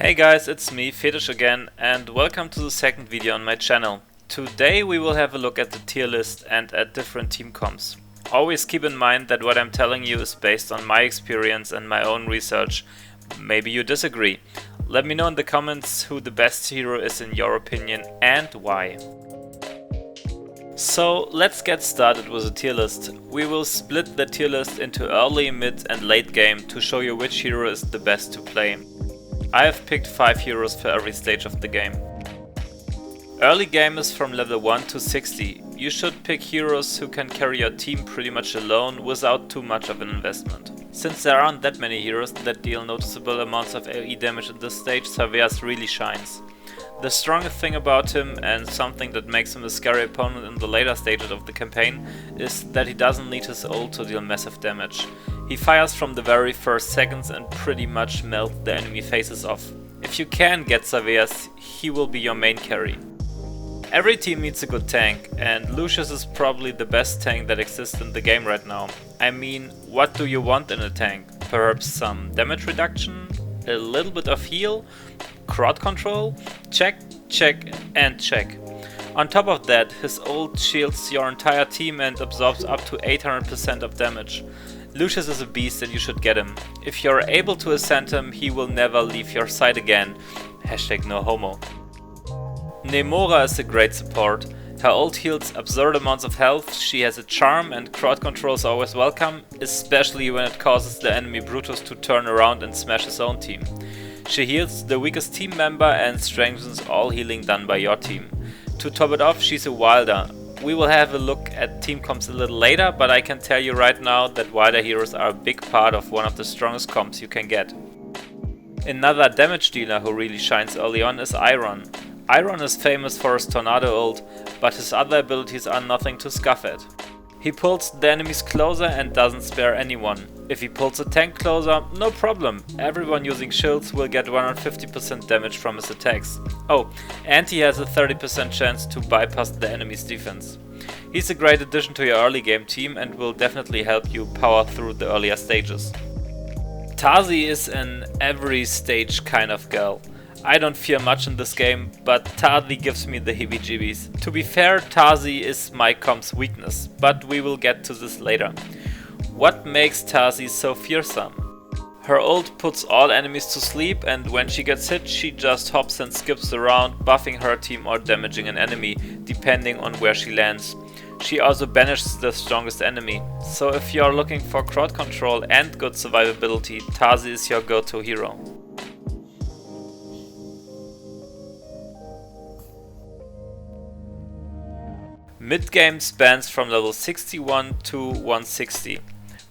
Hey guys, it's me, Fetish again, and welcome to the second video on my channel. Today we will have a look at the tier list and at different team comps. Always keep in mind that what I'm telling you is based on my experience and my own research. Maybe you disagree. Let me know in the comments who the best hero is in your opinion and why. So let's get started with the tier list. We will split the tier list into early, mid and late game to show you which hero is the best to play. I have picked 5 heroes for every stage of the game. Early game is from level 1 to 60. You should pick heroes who can carry your team pretty much alone without too much of an investment. Since there aren't that many heroes that deal noticeable amounts of AoE damage at this stage, Xavier's really shines. The strongest thing about him, and something that makes him a scary opponent in the later stages of the campaign, is that he doesn't need his ult to deal massive damage. He fires from the very first seconds and pretty much melts the enemy faces off. If you can get Xavier's, he will be your main carry. Every team needs a good tank, and Lucius is probably the best tank that exists in the game right now. I mean, what do you want in a tank? Perhaps some damage reduction? A little bit of heal? Crowd control? Check, check and check. On top of that, his ult shields your entire team and absorbs up to 800% of damage. Lucius is a beast and you should get him. If you're able to ascend him, he will never leave your side again. #NoHomo. Nemora is a great support. Her ult heals absurd amounts of health, she has a charm and crowd control is always welcome, especially when it causes the enemy Brutus to turn around and smash his own team. She heals the weakest team member and strengthens all healing done by your team. To top it off, she's a wilder. We will have a look at team comps a little later, but I can tell you right now that wilder heroes are a big part of one of the strongest comps you can get. Another damage dealer who really shines early on is Iron. Iron is famous for his tornado ult, but his other abilities are nothing to scoff at. He pulls the enemies closer and doesn't spare anyone. If he pulls a tank closer, no problem. Everyone using shields will get 150% damage from his attacks. Oh, and he has a 30% chance to bypass the enemy's defense. He's a great addition to your early game team and will definitely help you power through the earlier stages. Tazi is an every stage kind of girl. I don't fear much in this game, but Tazi gives me the heebie-jeebies. To be fair, Tazi is my comp's weakness, but we will get to this later. What makes Tazi so fearsome? Her ult puts all enemies to sleep, and when she gets hit she just hops and skips around, buffing her team or damaging an enemy, depending on where she lands. She also banishes the strongest enemy, so if you are looking for crowd control and good survivability, Tazi is your go-to hero. Mid-game spans from level 61 to 160.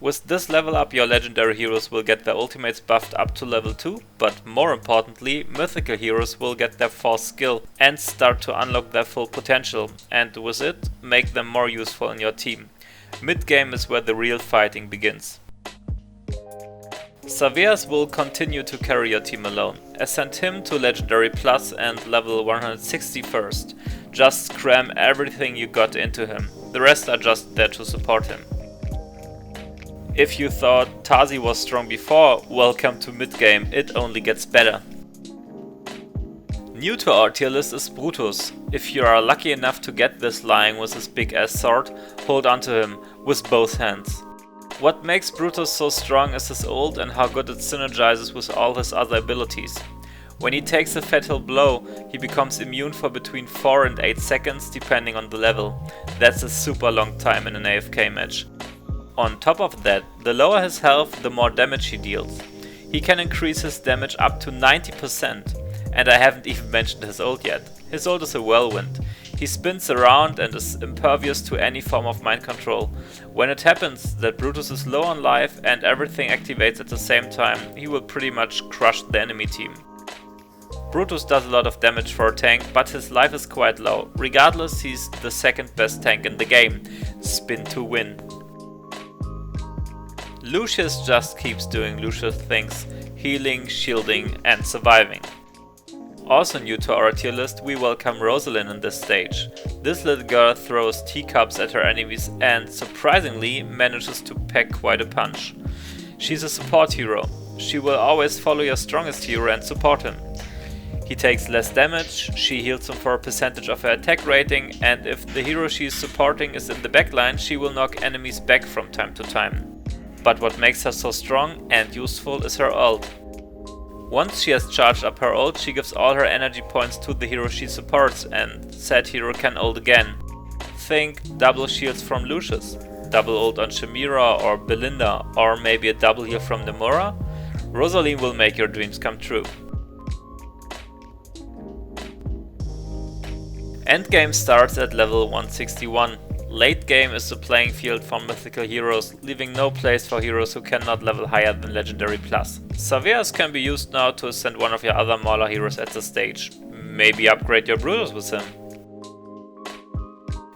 With this level up, your legendary heroes will get their ultimates buffed up to level 2, but more importantly, mythical heroes will get their 4th skill and start to unlock their full potential, and with it, make them more useful in your team. Mid-game is where the real fighting begins. Xavier's will continue to carry your team alone. Ascend him to Legendary Plus and level 160 first. Just cram everything you got into him. The rest are just there to support him. If you thought Tazi was strong before, welcome to mid-game, it only gets better. New to our tier list is Brutus. If you are lucky enough to get this lying with his big ass sword, hold onto him with both hands. What makes Brutus so strong is his ult and how good it synergizes with all his other abilities. When he takes a fatal blow, he becomes immune for between 4 and 8 seconds depending on the level. That's a super long time in an AFK match. On top of that, the lower his health, the more damage he deals. He can increase his damage up to 90%, and I haven't even mentioned his ult yet. His ult is a whirlwind. He spins around and is impervious to any form of mind control. When it happens that Brutus is low on life and everything activates at the same time, he will pretty much crush the enemy team. Brutus does a lot of damage for a tank, but his life is quite low. Regardless, he's the second best tank in the game. Spin to win. Lucius just keeps doing Lucius things, healing, shielding and surviving. Also new to our tier list, we welcome Rosalind in this stage. This little girl throws teacups at her enemies and, surprisingly, manages to pack quite a punch. She's a support hero. She will always follow your strongest hero and support him. He takes less damage, she heals him for a percentage of her attack rating, and if the hero she is supporting is in the backline, she will knock enemies back from time to time. But what makes her so strong and useful is her ult. Once she has charged up her ult, she gives all her energy points to the hero she supports, and said hero can ult again. Think double shields from Lucius, double ult on Chimera or Belinda, or maybe a double heal from Nomura. Rosaline will make your dreams come true. Endgame starts at level 161. Late game is the playing field for mythical heroes, leaving no place for heroes who cannot level higher than Legendary Plus. Saveas can be used now to ascend one of your other Mauler heroes at the stage. Maybe upgrade your Brutus with him.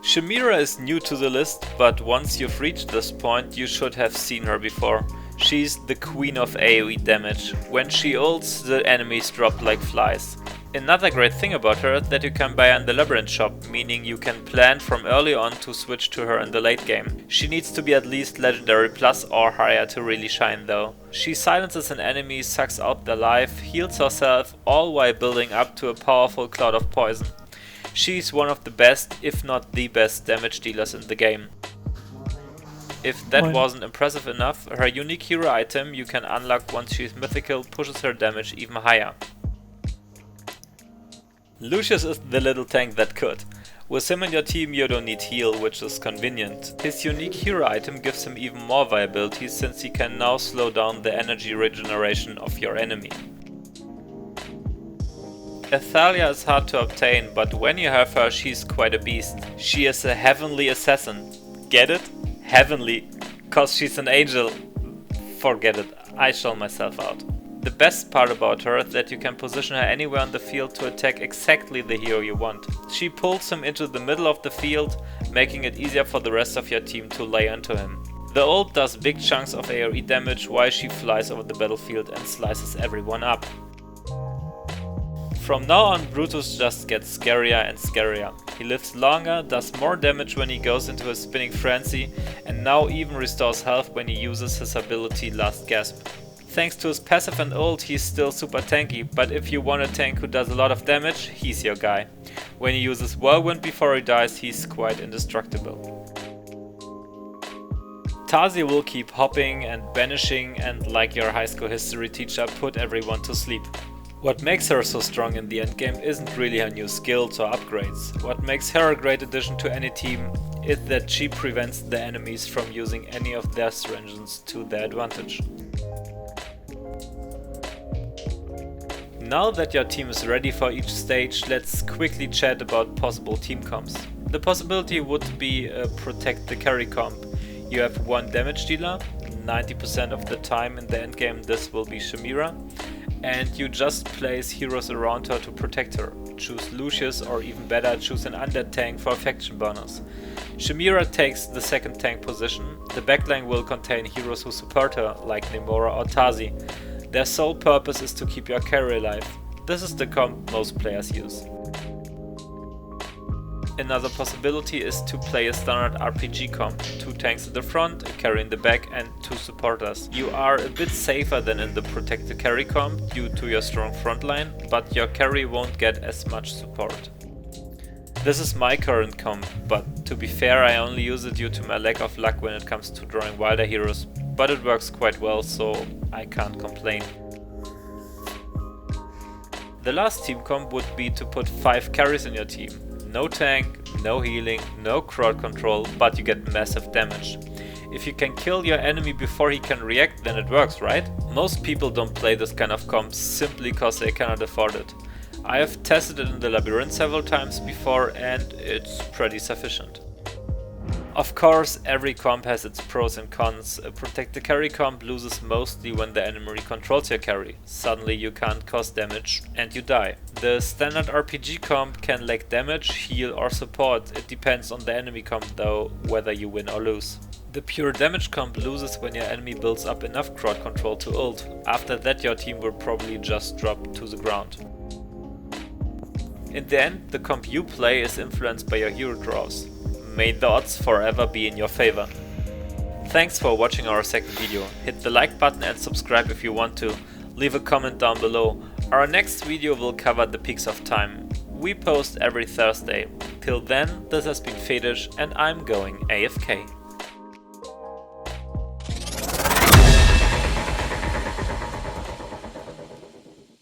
Chimera is new to the list, but once you've reached this point you should have seen her before. She's the queen of AoE damage. When she ults, the enemies drop like flies. Another great thing about her is that you can buy her in the Labyrinth shop, meaning you can plan from early on to switch to her in the late game. She needs to be at least Legendary Plus or higher to really shine though. She silences an enemy, sucks out their life, heals herself, all while building up to a powerful cloud of poison. She's one of the best, if not the best, damage dealers in the game. If that wasn't impressive enough, her unique hero item you can unlock once she's mythical pushes her damage even higher. Lucius is the little tank that could. With him in your team you don't need heal, which is convenient. His unique hero item gives him even more viability since he can now slow down the energy regeneration of your enemy. Athalia is hard to obtain, but when you have her she's quite a beast. She is a heavenly assassin. Get it? Heavenly. Cause she's an angel. Forget it, I shall myself out. The best part about her is that you can position her anywhere on the field to attack exactly the hero you want. She pulls him into the middle of the field, making it easier for the rest of your team to lay into him. The ult does big chunks of AoE damage while she flies over the battlefield and slices everyone up. From now on Brutus just gets scarier and scarier. He lives longer, does more damage when he goes into a spinning frenzy, and now even restores health when he uses his ability Last Gasp. Thanks to his passive and ult he's still super tanky, but if you want a tank who does a lot of damage, he's your guy. When he uses Whirlwind before he dies, he's quite indestructible. Tazi will keep hopping and banishing and, like your high school history teacher, put everyone to sleep. What makes her so strong in the endgame isn't really her new skills or upgrades. What makes her a great addition to any team is that she prevents the enemies from using any of their syringes to their advantage. Now that your team is ready for each stage, let's quickly chat about possible team comps. The possibility would be protect the carry comp. You have one damage dealer, 90% of the time in the endgame this will be Chimera, and you just place heroes around her to protect her. Choose Lucius, or even better, choose an undead tank for a faction bonus. Chimera takes the second tank position. The backline will contain heroes who support her, like Nomura or Tazi. Their sole purpose is to keep your carry alive. This is the comp most players use. Another possibility is to play a standard RPG comp. 2 tanks in the front, a carry in the back and 2 supporters. You are a bit safer than in the protect the carry comp due to your strong front line, but your carry won't get as much support. This is my current comp, but to be fair I only use it due to my lack of luck when it comes to drawing wilder heroes, but it works quite well, so I can't complain. The last team comp would be to put 5 carries in your team. No tank, no healing, no crowd control, but you get massive damage. If you can kill your enemy before he can react, then it works, right? Most people don't play this kind of comp simply cause they cannot afford it. I have tested it in the Labyrinth several times before and it's pretty sufficient. Of course, every comp has its pros and cons. A protect the carry comp loses mostly when the enemy controls your carry. Suddenly you can't cause damage and you die. The standard RPG comp can lack damage, heal or support. It depends on the enemy comp though, whether you win or lose. The pure damage comp loses when your enemy builds up enough crowd control to ult. After that your team will probably just drop to the ground. In the end, the comp you play is influenced by your hero draws. May the odds forever be in your favor. Thanks for watching our second video. Hit the like button and subscribe if you want to. Leave a comment down below. Our next video will cover the peaks of time. We post every Thursday. Till then, this has been Fetish and I'm going AFK.